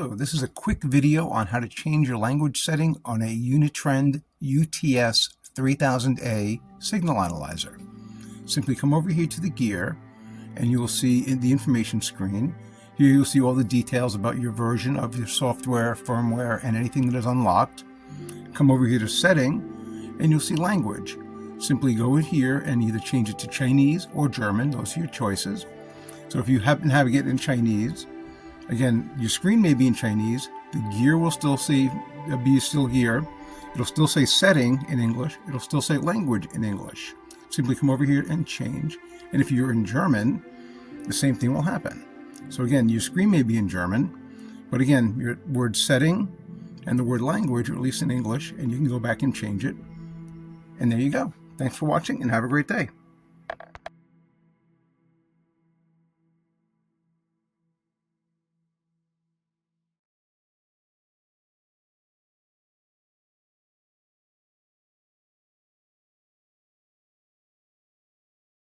Hello, this is a quick video on how to change your language setting on a UNI-Trend UTS3000A Signal Analyzer. Simply come over here to the gear and you will see in the information screen. Here you'll see all the details about your version of your software, firmware, and anything that is unlocked. Come over here to setting and you'll see language. Simply go in here and either change it to Chinese or German. Those are your choices. So if you happen to have it in Chinese, again, your screen may be in Chinese, the gear will still be here. It'll still say setting in English. It'll still say language in English. Simply come over here and change. And if you're in German, the same thing will happen. So again, your screen may be in German, but again, your word setting and the word language, or at least in English, and you can go back and change it. And there you go. Thanks for watching and have a great day.